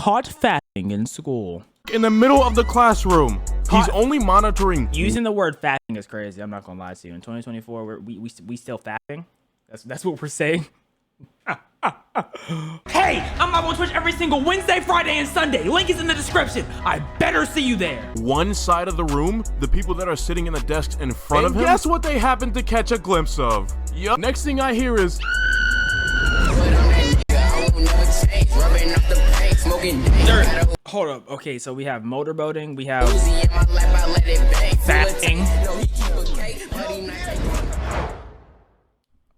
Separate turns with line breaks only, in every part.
caught fapping in school.
In the middle of the classroom. He's only monitoring.
Using the word fapping is crazy. I'm not gonna lie to you. In 2024, we still fapping. That's what we're saying. Hey, I'm live on Twitch every single Wednesday, Friday, and Sunday. Link is in the description. I better see you there.
One side of the room, the people that are sitting in the desks in front of him. Guess what they happen to catch a glimpse of? Yup. Next thing I hear is.
Hold up. Okay, so we have motorboating. We have fapping.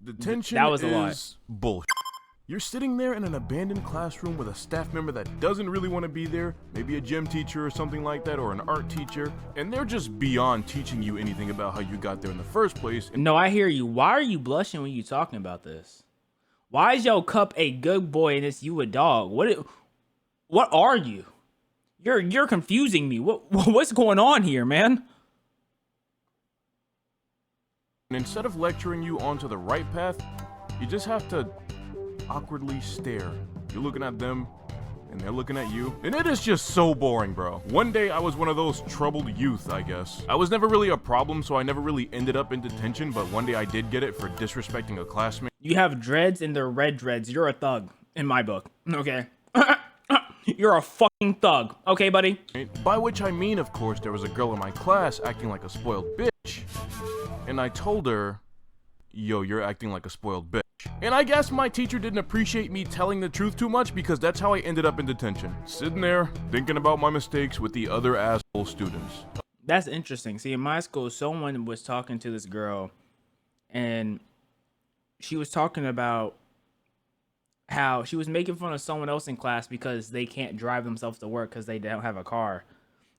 Detention
That was a lot.
is bullshit. You're sitting there in an abandoned classroom with a staff member that doesn't really want to be there, maybe a gym teacher or something like that, or an art teacher, and they're just beyond teaching you anything about how you got there in the first place.
No, I hear you. Why are you blushing when you talking about this? Why is your cup a good boy and it's you a dog? What are you? You're confusing me. What's going on here, man?
And instead of lecturing you onto the right path, you just have to awkwardly stare. You're looking at them, and they're looking at you, and it is just so boring, bro. One day, I was one of those troubled youth, I guess. I was never really a problem, so I never really ended up in detention, but one day I did get it for disrespecting a classmate.
You have dreads and they're red dreads. You're a thug, in my book, okay? You're a fucking thug, okay, buddy?
By which I mean, of course, there was a girl in my class acting like a spoiled bitch, and I told her, yo, you're acting like a spoiled bitch. And I guess my teacher didn't appreciate me telling the truth too much because that's how I ended up in detention. Sitting there, thinking about my mistakes with the other asshole students.
That's interesting. See, in my school, someone was talking to this girl, and she was talking about how she was making fun of someone else in class because they can't drive themselves to work because they don't have a car.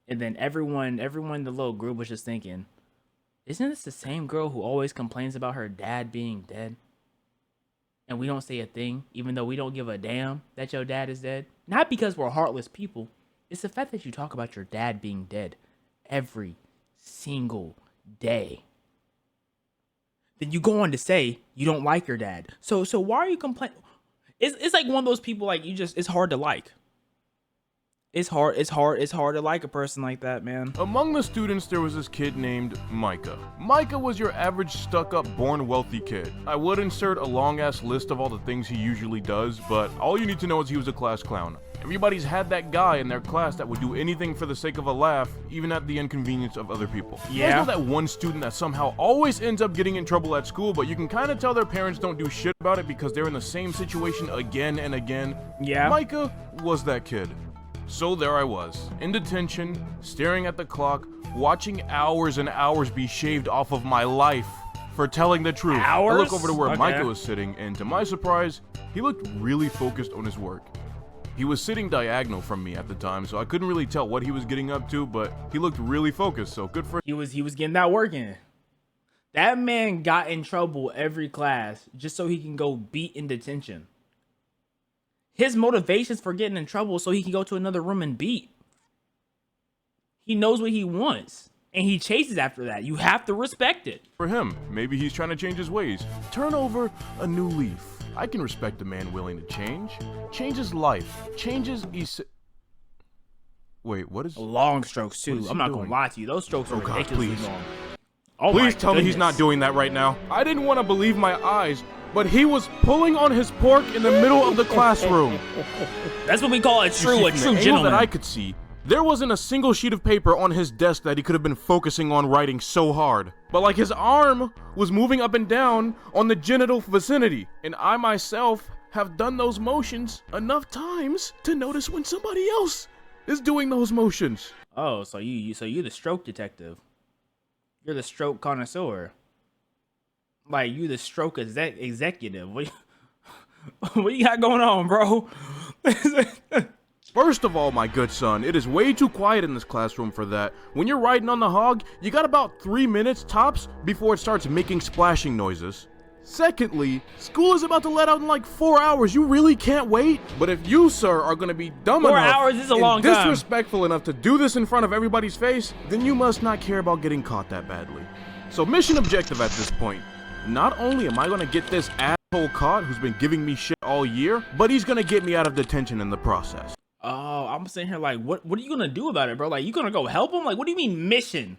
And then everyone in the little group was just thinking, isn't this the same girl who always complains about her dad being dead? And we don't say a thing, even though we don't give a damn that your dad is dead. Not because we're heartless people. It's the fact that you talk about your dad being dead every single day. Then you go on to say you don't like your dad. So why are you complaining? It's like one of those people, like, it's hard to like. It's hard to like a person like that, man.
Among the students, there was this kid named Micah. Micah was your average stuck-up, born wealthy kid. I would insert a long-ass list of all the things he usually does, but all you need to know is he was a class clown. Everybody's had that guy in their class that would do anything for the sake of a laugh, even at the inconvenience of other people.
Yeah.
You guys know that one student that somehow always ends up getting in trouble at school, but you can kind of tell their parents don't do shit about it because they're in the same situation again and again?
Yeah.
Micah was that kid. So there I was, in detention, staring at the clock, watching hours and hours be shaved off of my life for telling the truth.
Hours?
I look over to where
Okay.
Micah was sitting, and to my surprise, he looked really focused on his work. He was sitting diagonal from me at the time, so I couldn't really tell what he was getting up to, but he looked really focused, so good for him.
He was getting that work in. That man got in trouble every class just so he can go beat in detention. His motivations for getting in trouble so he can go to another room and beat. He knows what he wants, and he chases after that. You have to respect it.
For him, maybe he's trying to change his ways. Turn over a new leaf. I can respect a man willing to change. Change his life. Changes Wait, what is...
Long strokes, too.
he
I'm not going
doing?
to lie to you. Those strokes are
God,
ridiculously
please.
long. Oh
Please
my
tell me he's
goodness.
not doing that right now. I didn't want to believe my eyes, but he was pulling on his pork in the middle of the classroom.
That's what we call a true
From the angle
gentleman.
that I could see, there wasn't a single sheet of paper on his desk that he could have been focusing on writing so hard. But like his arm was moving up and down on the genital vicinity, and I myself have done those motions enough times to notice when somebody else is doing those motions.
Oh, so you're the stroke detective. You're the stroke connoisseur. Like, you the stroke executive. What you got going on, bro?
First of all, my good son, it is way too quiet in this classroom for that. When you're riding on the hog, you got about 3 minutes tops before it starts making splashing noises. Secondly, school is about to let out in like 4 hours. You really can't wait? But if you, sir, are going to be dumb
4
enough
hours is a
and
long time.
disrespectful enough to do this in front of everybody's face, then you must not care about getting caught that badly. So mission objective at this point. Not only am I going to get this asshole caught who's been giving me shit all year, but he's going to get me out of detention in the process.
Oh, I'm sitting here like, what are you gonna do about it, bro? Like, you gonna go help him? Like, what do you mean mission?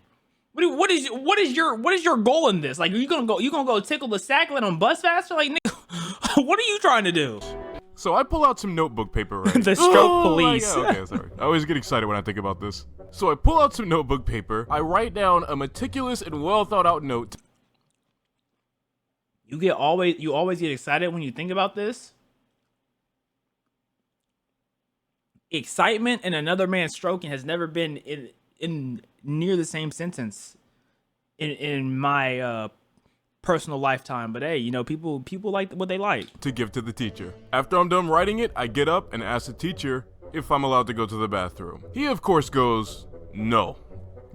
What is your goal in this? Like, you gonna go tickle the sack, let him bust faster? Like, nigga, what are you trying to do?
So I pull out some notebook paper, right?
The stroke police.
Okay, sorry. I always get excited when I think about this. So I pull out some notebook paper. I write down a meticulous and well thought out note.
You always get excited when you think about this. Excitement and another man stroking has never been in near the same sentence in my personal lifetime. But hey, you know, people like what they like.
To give to the teacher. After I'm done writing it, I get up and ask the teacher if I'm allowed to go to the bathroom. He of course goes, no.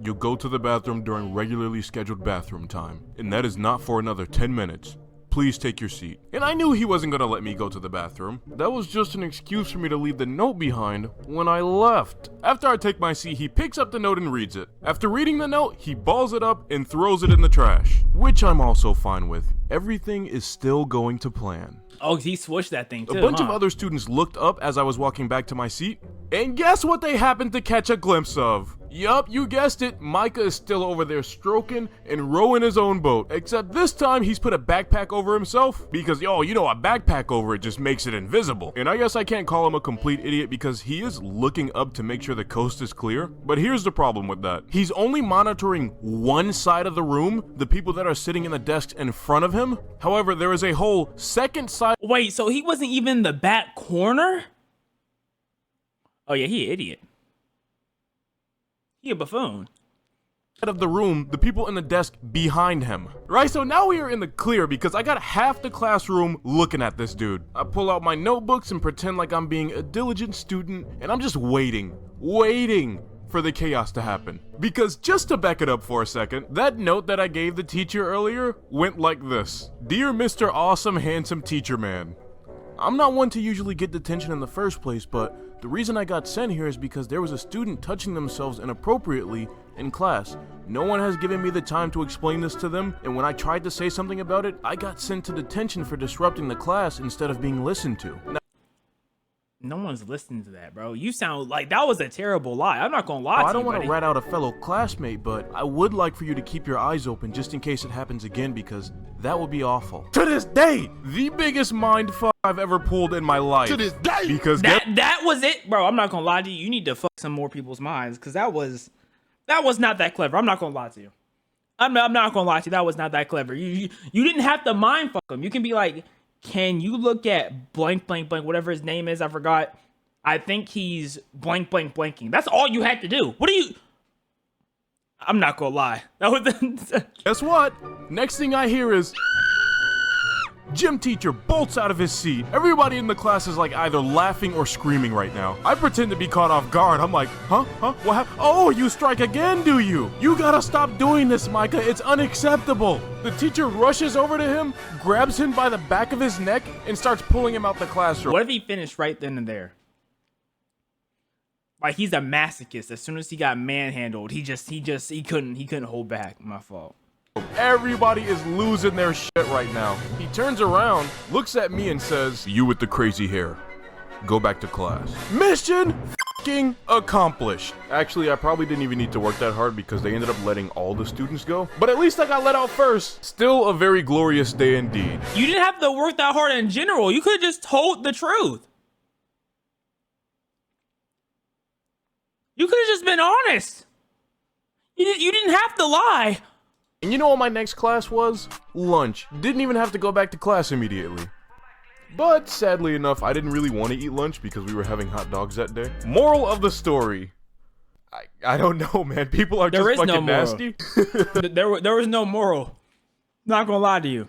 You'll go to the bathroom during regularly scheduled bathroom time, and that is not for another 10 minutes. Please take your seat. And I knew he wasn't gonna let me go to the bathroom. That was just an excuse for me to leave the note behind when I left. After I take my seat, he picks up the note and reads it. After reading the note, he balls it up and throws it in the trash, which I'm also fine with. Everything is still going to plan.
Oh, he switched that thing too.
A bunch of other students looked up as I was walking back to my seat, and guess what they happened to catch a glimpse of? Yup, you guessed it, Micah is still over there stroking and rowing his own boat. Except this time he's put a backpack over himself because, yo, you know, a backpack over it just makes it invisible. And I guess I can't call him a complete idiot because he is looking up to make sure the coast is clear. But here's the problem with that. He's only monitoring one side of the room, the people that are sitting in the desks in front of him. However, there is a whole second side.
Wait, so he wasn't even in the back corner? Oh yeah, he an idiot. He a buffoon.
Of the room, the people in the desk behind him. Right, so now we are in the clear because I got half the classroom looking at this dude. I pull out my notebooks and pretend like I'm being a diligent student, and I'm just waiting for the chaos to happen. Because just to back it up for a second, that note that I gave the teacher earlier went like this. Dear Mr. Awesome Handsome Teacher Man, I'm not one to usually get detention in the first place, but the reason I got sent here is because there was a student touching themselves inappropriately in class. No one has given me the time to explain this to them, and when I tried to say something about it, I got sent to detention for disrupting the class instead of being listened to.
No one's listening to that, bro. You sound like that was a terrible lie. I'm not gonna lie to you,
I don't want
buddy.
to rat out a fellow classmate, but I would like for you to keep your eyes open just in case it happens again, because that would be awful. To this day, the biggest mind fuck I've ever pulled in my life. To this day! Because
that was it, bro. I'm not gonna lie to you. You need to fuck some more people's minds, because that was not that clever. I'm not gonna lie to you. I'm not gonna lie to you. That was not that clever. You didn't have to mind fuck him. You can be like, can you look at blank, blank, blank, whatever his name is? I forgot. I think he's blank, blank, blanking. That's all you had to do. What do you... I'm not gonna lie. That was...
Guess what? Next thing I hear is... Gym teacher bolts out of his seat. Everybody in the class is like either laughing or screaming right now. I pretend to be caught off guard. I'm like, huh? What happened? Oh, you strike again, do you? You gotta stop doing this, Micah. It's unacceptable. The teacher rushes over to him, grabs him by the back of his neck, and starts pulling him out the classroom.
What if he finished right then and there? Like, he's a masochist. As soon as he got manhandled, he couldn't hold back. My fault.
Everybody is losing their shit right now. He turns around, looks at me and says, you with the crazy hair, go back to class. Mission f***ing accomplished. Actually, I probably didn't even need to work that hard because they ended up letting all the students go. But at least I got let out first. Still a very glorious day indeed.
You didn't have to work that hard in general. You could have just told the truth. You could have just been honest. You didn't have to lie.
And you know what my next class was? Lunch. Didn't even have to go back to class immediately. But sadly enough, I didn't really want to eat lunch because we were having hot dogs that day. Moral of the story. I don't know, man. People are just fucking nasty.
There was no moral. Not gonna lie to you.